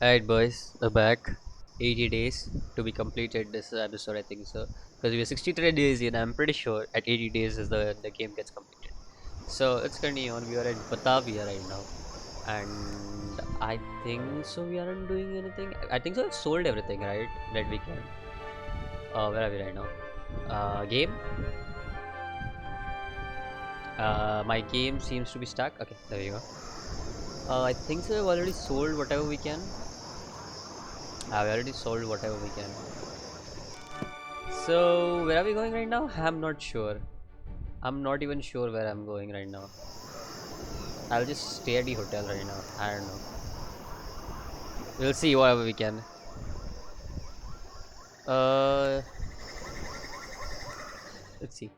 Alright, boys, we're back. 80 days to be completed this episode, I think so. Because we're 63 days in, I'm pretty sure at 80 days is the game gets completed. So let's continue on. We are at Batavia right now. And I think so we aren't doing anything. I think so I've sold everything, right? That we can. Where are we right now? Game? My game seems to be stuck. Okay, there we go. I think so we've already sold whatever we can. We already sold whatever we can. So, where are we going right now? I'm not sure. I'm not even sure where I'm going right now. I'll just stay at the hotel right now. I don't know. We'll see whatever we can. Uh, let's see.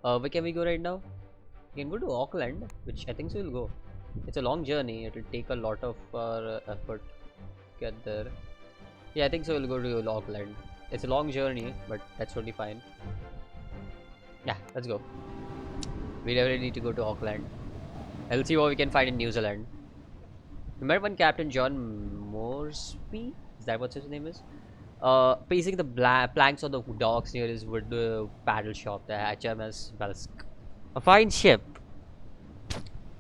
Where can we go right now? We can go to Auckland, which I think so we'll go. It's a long journey. It'll take a lot of effort to get there. Yeah, I think so we'll go to Auckland. It's a long journey, but that's totally fine. Yeah, let's go. We definitely need to go to Auckland. I'll see what we can find in New Zealand. We met one Captain John Moresby. Is that what his name is? Pacing the planks on the docks near his wood paddle shop, the HMS Belsk. A fine ship.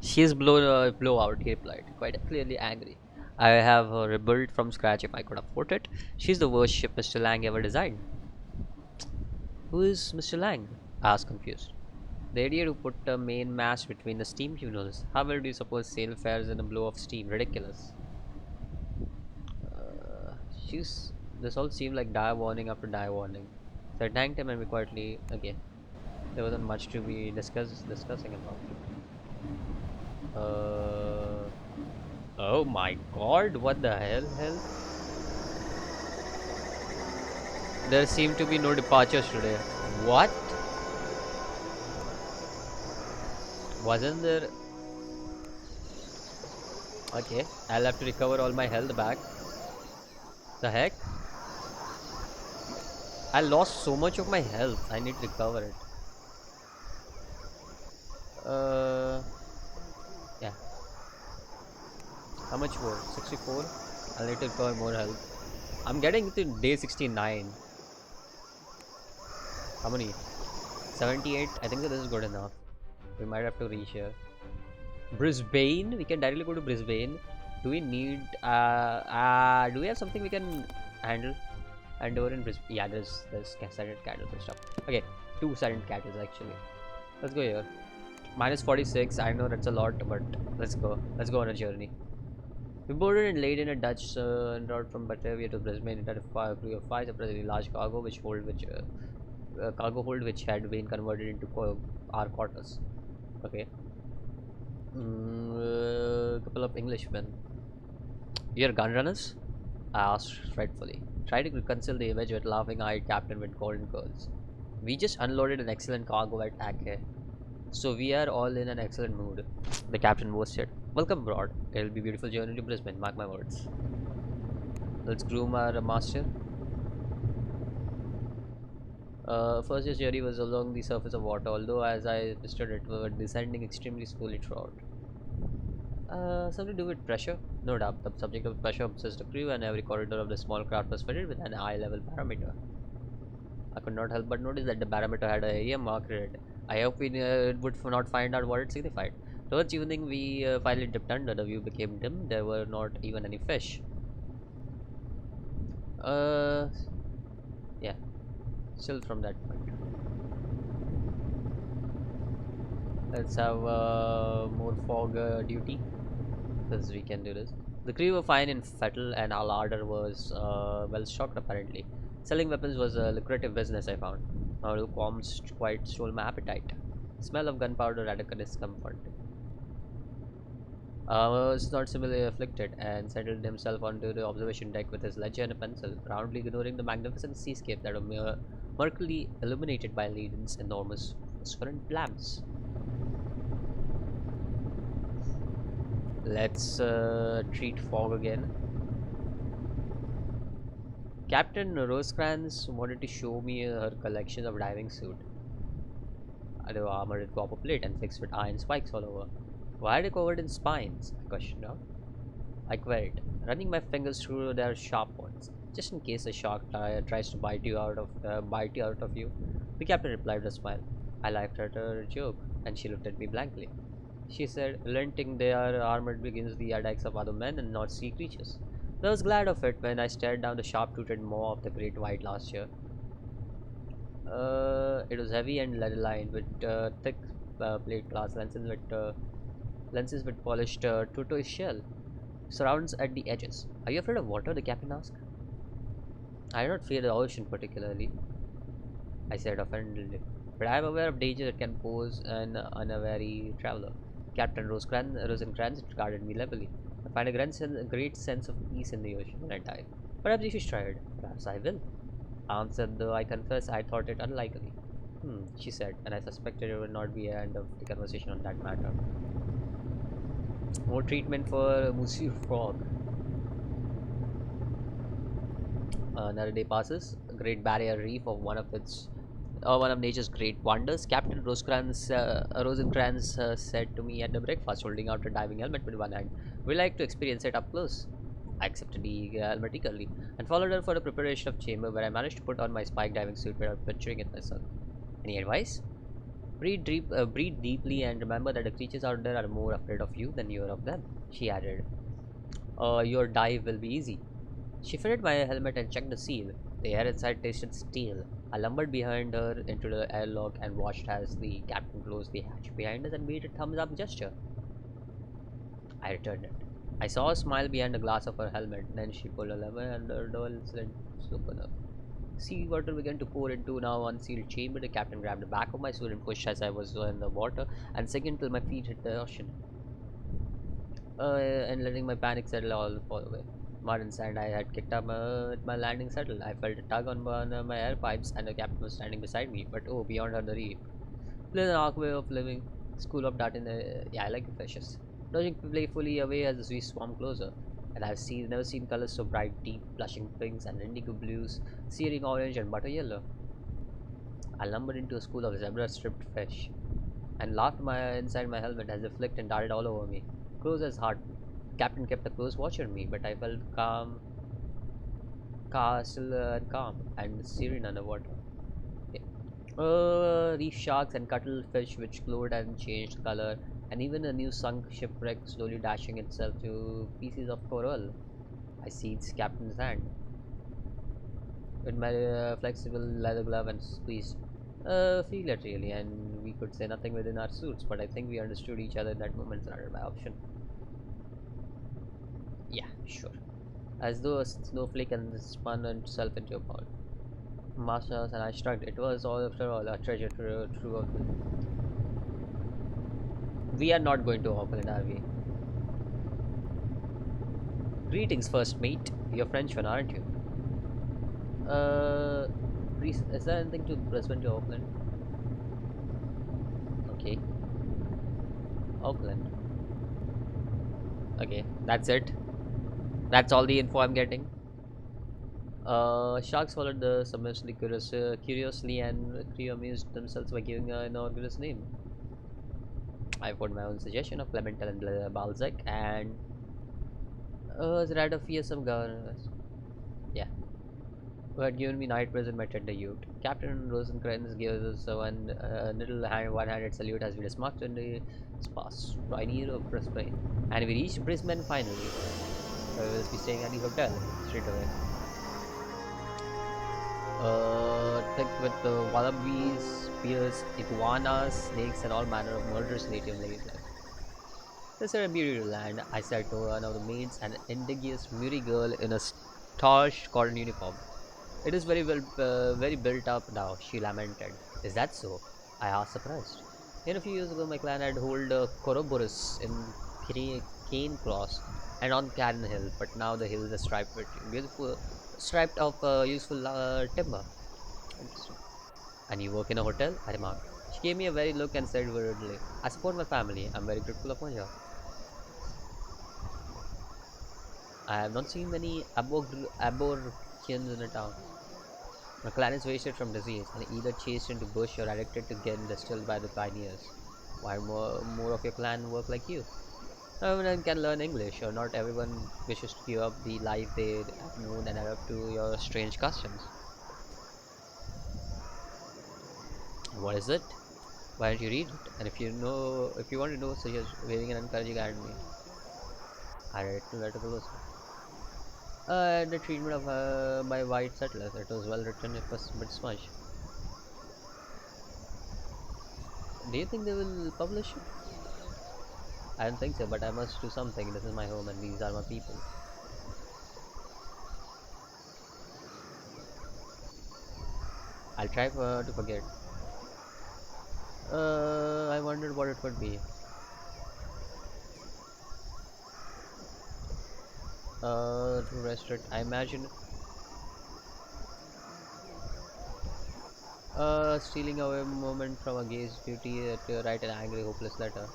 She is blowout, he replied, quite clearly angry. I have rebuilt from scratch if I could afford it. She's the worst ship Mr. Lang ever designed. Who is Mr. Lang? I asked, confused. The idiot who put a main mast between the steam funnels. How well do you suppose sail fares in a blow of steam? Ridiculous. She's. This all seemed like dire warning after dire warning. So I thanked him and we quietly. Okay, there wasn't much to be discussing about. Uh. Oh my god, what the hell? There seem to be no departures today. What? Wasn't there? Okay, I'll have to recover all my health back. The heck? I lost so much of my health. I need to recover it. Uh, yeah. How much more? 64? I'll need to recover more health. I'm getting to day 69. How many? 78? I think that this is good enough. We might have to reach here. Brisbane? We can directly go to Brisbane. Do we need do we have something we can handle? And over in Brisbane, yeah, there's silent candles and stuff. Okay, two silent candles actually. Let's go here. Minus 46. I know that's a lot, but let's go. Let's go on a journey. We boarded and laid in a Dutch en route from Batavia to Brisbane. It had a crew of five surprisingly large cargo hold which had been converted into our quarters. Okay. Couple of Englishmen. You're gun runners? I asked frightfully, trying to reconcile the image with laughing-eyed captain with golden curls. We just unloaded an excellent cargo at Acre, so we are all in an excellent mood. The captain boasted. Welcome aboard. It'll be a beautiful journey to Brisbane, mark my words. Let's groom our master. First, his journey was along the surface of water, although as I understood it, we were descending extremely slowly throughout. Something to do with pressure? No doubt, the subject of pressure obsessed the crew, and every corridor of the small craft was fitted with an eye level barometer. I could not help but notice that the barometer had a area mark in it. I hope we would not find out what it signified. Towards evening, we finally dipped under. The view became dim. There were not even any fish. Uh, yeah, still from that point. Let's have more fog duty because we can do this. The crew were fine in fettle, and our larder was well stocked apparently. Selling weapons was a lucrative business, I found. Our qualms quite stole my appetite. Smell of gunpowder had a discomfort. Was not similarly afflicted and settled himself onto the observation deck with his ledger and a pencil, roundly ignoring the magnificent seascape that were murkily illuminated by Leiden's enormous phosphorescent lamps. Let's treat fog again. Captain Rosecrans wanted to show me her collection of diving suit. They were armored with copper plate and fixed with iron spikes all over. Why are they covered in spines? I questioned her. I queried, running my fingers through their sharp points. Just in case a shark tries to bite you out of you. The captain replied with a smile. I laughed at her joke, and she looked at me blankly. She said, relenting they are armored against the attacks of other men and not sea creatures. I was glad of it when I stared down the sharp-toothed maw of the great white last year. It was heavy and lead-lined with thick plate glass lenses with polished tortoise shell surrounds at the edges. Are you afraid of water? The captain asked. I do not fear the ocean particularly, I said offendedly, but I am aware of danger it can pose an unwary traveler. Captain Rosencrantz regarded me levelly. I find a great sense of peace in the ocean when I dive. Perhaps you should try it. Perhaps I will. I answered, though I confess I thought it unlikely. She said, and I suspected it would not be the end of the conversation on that matter. More treatment for Monsieur Frog. Another day passes. A Great Barrier Reef of one of nature's great wonders. Captain Rosencrantz said to me at the breakfast, holding out a diving helmet with one hand. We like to experience it up close. I accepted the helmet eagerly and followed her for the preparation of chamber, where I managed to put on my spike diving suit without picturing it myself. Any advice? Breathe deeply and remember that the creatures out there are more afraid of you than you are of them, she added. Your dive will be easy. She fitted my helmet and checked the seal. The air inside tasted stale. I lumbered behind her into the airlock and watched as the captain closed the hatch behind us and made a thumbs up gesture. I returned it. I saw a smile behind the glass of her helmet. Then she pulled a lever and the door slid open up. Sea water began to pour into now unsealed chamber. The captain grabbed the back of my suit and pushed as I was in the water and sank until my feet hit the ocean. And letting my panic settle all fall away. Mud and sand I had kicked up at my landing settled. I felt a tug on my air pipes, and the captain was standing beside me. But oh, beyond her, the reef. There's an arc way of living. School of dart in the yeah, I like the fishes. Dodging playfully away as we swam closer. And I've never seen colors so bright, deep, blushing pinks and indigo blues, searing orange and butter yellow. I lumbered into a school of zebra-striped fish and laughed inside my helmet as they flicked and darted all over me. Close as hard. Captain kept a close watch on me, but I felt still and calm, and serene underwater. Okay. Reef sharks and cuttlefish which glowed and changed color, and even a new sunk shipwreck slowly dashing itself to pieces of coral. I seized Captain's hand with my flexible leather glove and squeezed. Feel it really, and we could say nothing within our suits, but I think we understood each other in that moment, surrounded by option. Yeah, sure. As though a snowflake and spun itself into a ball. Masters and I shrugged. It was all after all a treasure true of the. We are not going to Auckland, are we? Greetings, first mate. You're French one, aren't you? Uh, is there anything to Brisbane to Auckland? Okay, Auckland. Okay, that's it. That's all the info I'm getting. Sharks followed the submergedly curiously and crew amused themselves by giving an innocuous name. I put my own suggestion of Clementel and Balzac and the rather fearsome governors. Yeah, who had given me night prison my tender youth. Captain Rosencrantz gave us one-handed salute as we dismounted in the sparse pioneer of Brisbane. And we reached Brisbane finally. We will be staying at the hotel straight away. Thick with the wallabies, bears, iguanas, snakes, and all manner of murderous native life. This is a beautiful land, I said to one of the maids, an indigenous Muri girl in a starched cotton uniform. It is very built up now, she lamented. Is that so? I asked, surprised. A few years ago, my clan had hold Koroboros in Cane Cross and on Cannon Hill, but now the hills are striped with striped of useful timber. Interesting. And you work in a hotel? I remarked. She gave me a very look and said worriedly, I support my family. I'm very grateful of my job. I have not seen many aborigines in a town. My clan is wasted from disease and either chased into bush or addicted to getting distilled by the pioneers. Why more of your clan work like you? Everyone can learn English, or not everyone wishes to give up the life they have known and adapt to your strange customs. What is it? Why don't you read it? And if you want to know, suggest waving an encouraging hand me. I read it to let below. The treatment of by white settlers. It was well written. It was a bit smudged. Do you think they will publish it? I don't think so, but I must do something. This is my home, and these are my people. I'll try to forget. I wondered what it would be. To restrict. I imagine stealing away a moment from a gaze duty to write an angry, hopeless letter.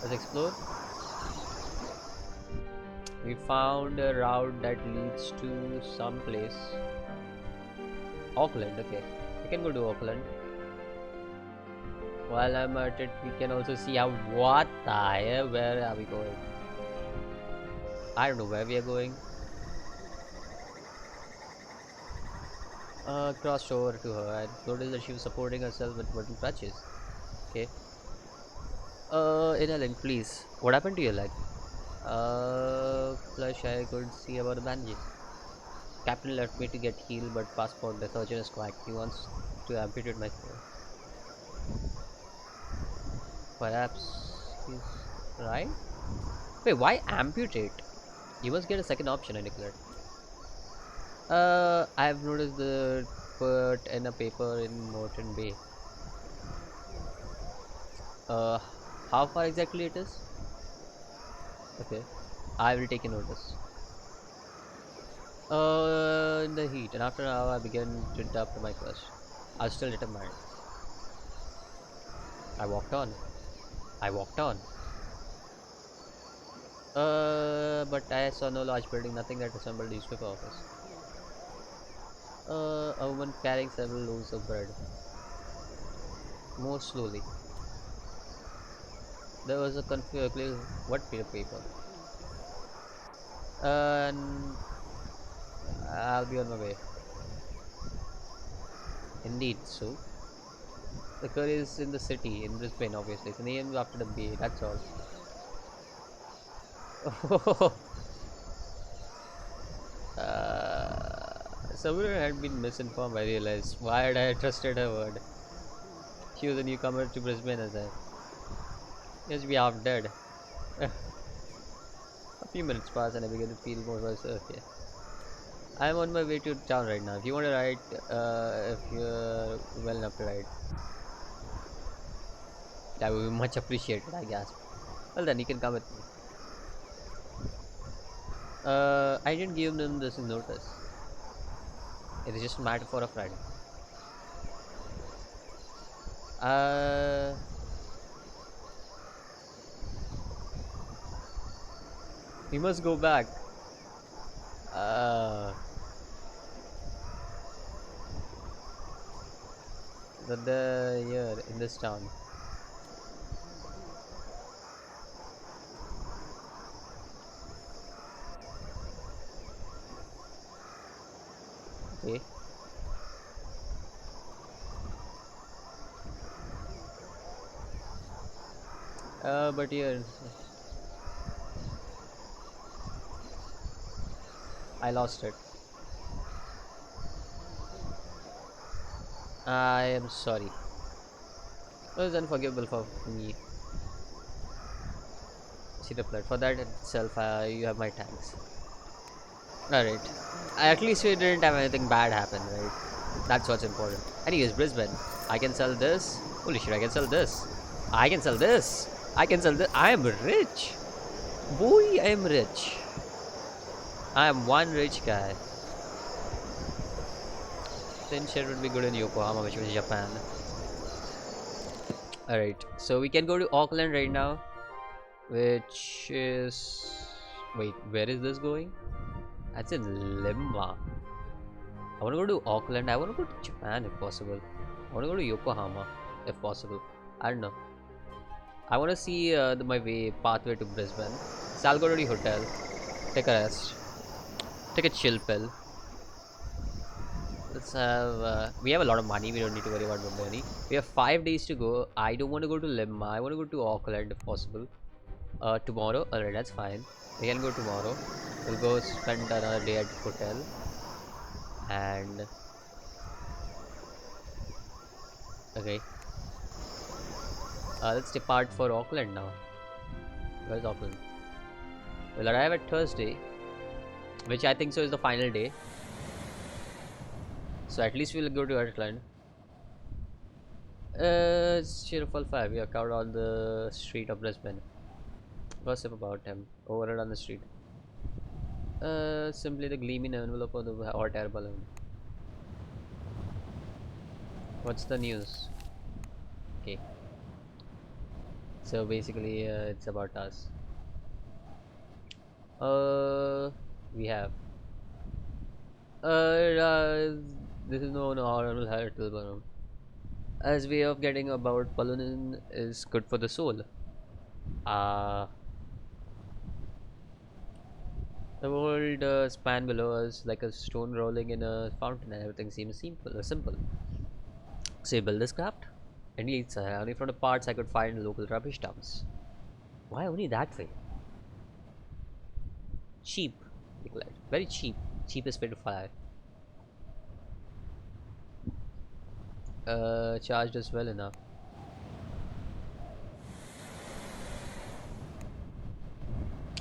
Let's explore. We found a route that leads to some place. Auckland, okay. We can go to Auckland. While I'm at it, we can also see how. What the hell? Where are we going? I don't know where we are going. Crossed over to her and noticed that she was supporting herself with wooden crutches. Okay. Inhaling, please. What happened to your leg? Flush, I could see about the bandages. Captain left me to get healed, but passport, the surgeon is quack. He wants to amputate my foot. Perhaps he's right? Wait, why amputate? You must get a second option, I declared. I've noticed the put in a paper in Morton Bay. Uh, how far exactly it is? Okay, I will take a notice. In the heat, and after an hour, I began to doubt my quest. I was still determined. I walked on. I walked on. But I saw no large building, nothing that resembled a newspaper office. A woman carrying several loaves of bread. More slowly. There was a confused what piece of paper? And I'll be on my way. Indeed, so. The curry is in the city, in Brisbane, obviously. It's named after the bay, that's all. Someone had been misinformed, I realized. Why had I trusted her word? She was a newcomer to Brisbane as I. Yes, we half dead. A few minutes passed and I began to feel more okay. I'm on my way to town right now. If you want to ride, if you're well enough to ride, that would be much appreciated, I guess. Well, then you can come with me. I didn't give them this notice. It is just a matter for a friend. Uh, we must go back. Uh, the year in this town. Okay. But here, I lost it. I am sorry. It was unforgivable for me. She replied. For that itself, you have my thanks. Alright. At least we didn't have anything bad happen, right? That's what's important. Anyways, Brisbane. I can sell this. Holy shit, I can sell this. I can sell this. I can sell this. I am rich. Boy, I am rich. I am one rich guy. Then shit would be good in Yokohama, which was Japan. Alright, so we can go to Auckland right now, which is. Wait, where is this going? That's in Limma. I want to go to Auckland. I want to go to Japan if possible. I want to go to Yokohama if possible. I don't know. I want to see my way pathway to Brisbane. So I'll go to the hotel, take a rest, take a chill pill. Let's have. We have a lot of money. We don't need to worry about the money. We have 5 days to go. I don't want to go to Limma. I want to go to Auckland if possible. Tomorrow. Alright, that's fine. We can go tomorrow. We'll go spend another day at hotel and okay. Let's depart for Auckland now. Where's Auckland? We'll arrive at Thursday, which I think so is the final day. So at least we'll go to Auckland. It's Cheerful 5. We are covered on the street of Brisbane. Gossip about him. Overheard on the street. Simply the gleaming envelope of the hot air balloon. What's the news? Okay. So basically, it's about us. We have. This is known honorable Harold balloon. As way of getting about balloon is good for the soul. Uh, the world span below us like a stone rolling in a fountain, and everything seems simple. So you build this craft, and it's only from the parts I could find local rubbish dumps. Why only that way? Cheap, declared. Very cheap. Cheapest way to fly. Charged us well enough.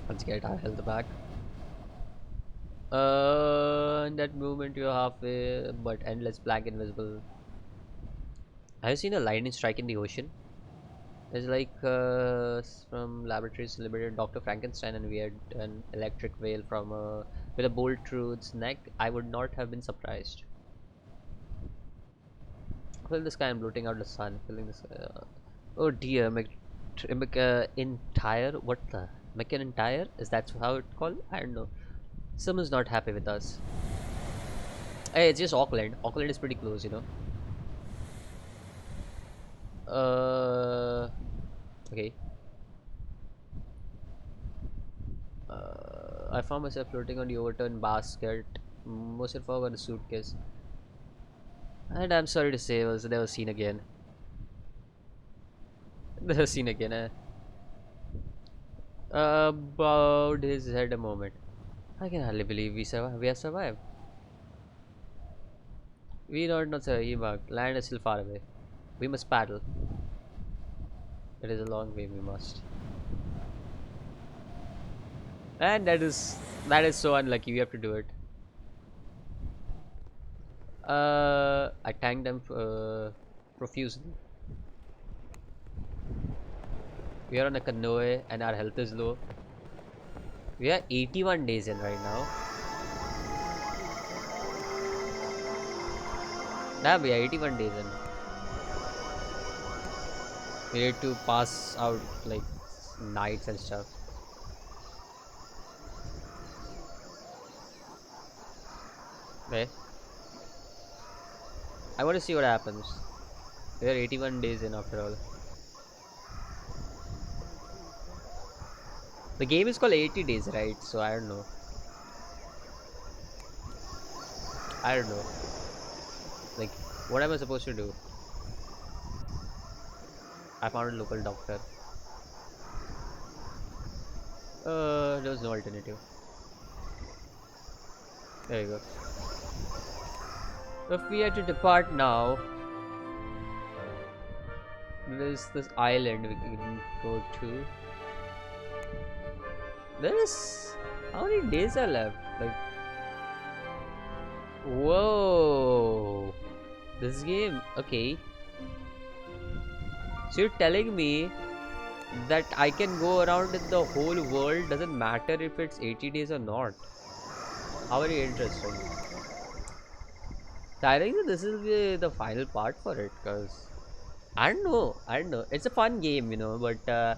Let's get our health back. In that moment you're halfway, but endless black invisible. Have you seen a lightning strike in the ocean? It's like from laboratories celebrated Dr. Frankenstein, and we had an electric whale from with a bolt through its neck. I would not have been surprised. Fill the sky and bloating out the sun, filling the sky. Oh dear, entire. What the? McIntyre? Is that how it's called? I don't know. Someone's not happy with us. Hey, it's just Auckland. Auckland is pretty close, you know. Okay. I found myself floating on the overturned basket, most fog on a suitcase. And I'm sorry to say, I was never seen again. Never seen again, eh? Bowed his head a moment. I can hardly believe we have survived. We don't know, sir, he barked. Land is still far away. We must paddle. It is a long way, we must. And that is so unlucky, we have to do it. I thanked them profusely. We are on a canoe and our health is low. We are 81 days in right now. Damn, we are 81 days in. We need to pass out like nights and stuff. Okay. I want to see what happens. We are 81 days in after all. The game is called 80 days, right? So I don't know. I don't know. Like, what am I supposed to do? I found a local doctor. There was no alternative. There you go. If we had to depart now, there's this island we can go to. This, how many days are left? Like, whoa, this game, okay. So you're telling me that I can go around in the whole world, doesn't matter if it's 80 days or not. How very interesting. So I think that this is the final part for it, because I don't know. It's a fun game, you know, but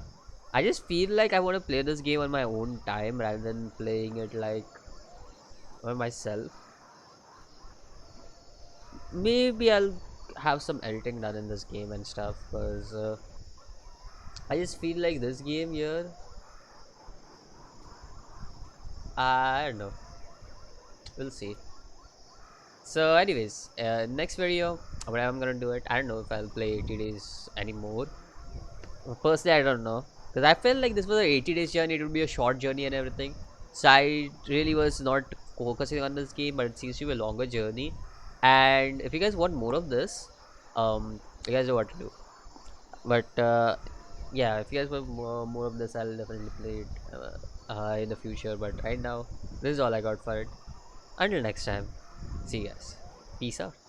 I just feel like I want to play this game on my own time rather than playing it like by myself. Maybe have some editing done in this game and stuff, because I just feel like this game here, I don't know, we'll see. So anyways, next video, what I'm gonna do it, I don't know if I'll play 80 days anymore. Personally, I don't know, because I felt like this was a 80 days journey. It would be a short journey and everything. So I really was not focusing on this game, but it seems to be a longer journey. And if you guys want more of this, you guys know what to do. But yeah, if you guys want more of this, I'll definitely play it in the future. But right now, this is all I got for it. Until next time, see you guys. Peace out.